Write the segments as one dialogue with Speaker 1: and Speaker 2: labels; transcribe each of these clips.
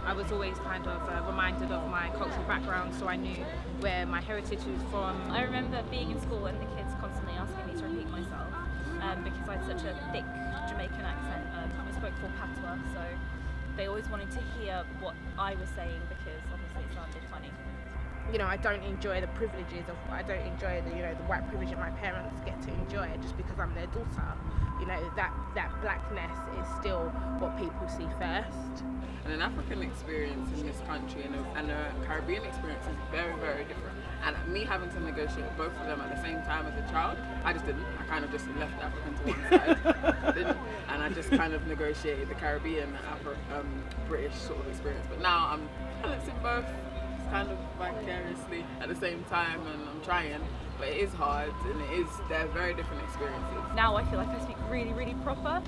Speaker 1: I was always kind of reminded of my cultural background, so I knew where my heritage was from.
Speaker 2: I remember being in school and the kids constantly asking me to repeat myself because I had such a thick Jamaican accent. I spoke full patois, so they always wanted to hear what I was saying because obviously it sounded funny.
Speaker 3: I don't enjoy the privileges I don't enjoy the white privilege that my parents get to enjoy just because I'm their daughter. That blackness is still what people see first.
Speaker 4: And an African experience in this country and a Caribbean experience is very, very different. And me having to negotiate both of them at the same time as a child, I just didn't. I kind of just left the African to one side, and I just kind of negotiated the Caribbean, British sort of experience. But now I'm balancing both, kind of vicariously at the same time, and I'm trying. But it is hard, and they're very different experiences.
Speaker 2: Now I feel like I speak really, really proper.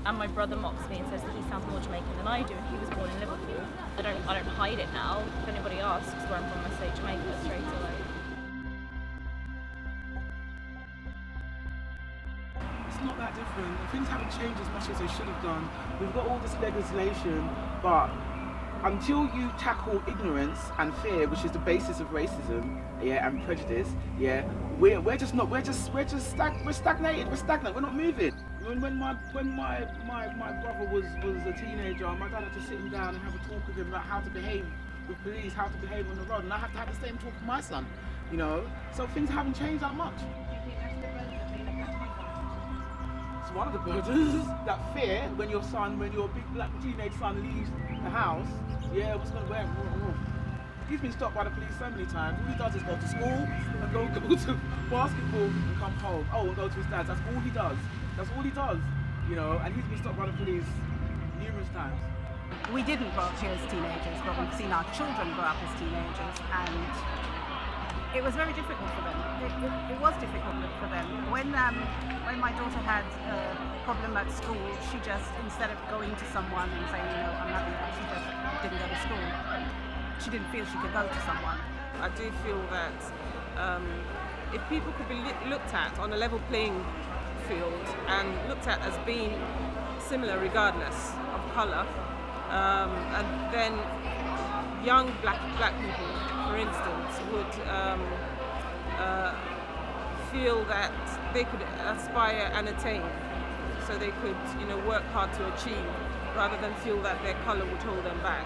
Speaker 2: And my brother mocks me and says that he sounds more Jamaican than I do, and he was born in Liverpool. I don't hide it now. If anybody asks where I'm from, I say Jamaica straight away.
Speaker 5: It's not that different. Things haven't changed as much as they should have done. We've got all this legislation, but until you tackle ignorance and fear, which is the basis of racism, and prejudice, we're stagnated. We're stagnant. We're not moving. When my brother was a teenager, my dad had to sit him down and have a talk with him about how to behave with police, how to behave on the road, and I have to have the same talk with my son. So things haven't changed that much. It's one of the burdens, that fear when your big black teenage son leaves the house. What's going to wear? He's been stopped by the police so many times. All he does is go to school and go to basketball and come home. And go to his dad's. That's all he does. And he's been stopped by the police numerous times.
Speaker 6: We didn't grow up here as teenagers, but we've seen our children grow up as teenagers, and it was very difficult for them. It was difficult for them. When my daughter had a problem at school, she just, instead of going to someone and saying, I'm having that, she just didn't go to school. She didn't feel she could go to someone.
Speaker 7: I do feel that if people could be looked at on a level playing field and looked at as being similar regardless of colour, and then young black people, for instance, would feel that they could aspire and attain, so they could work hard to achieve rather than feel that their colour would hold them back.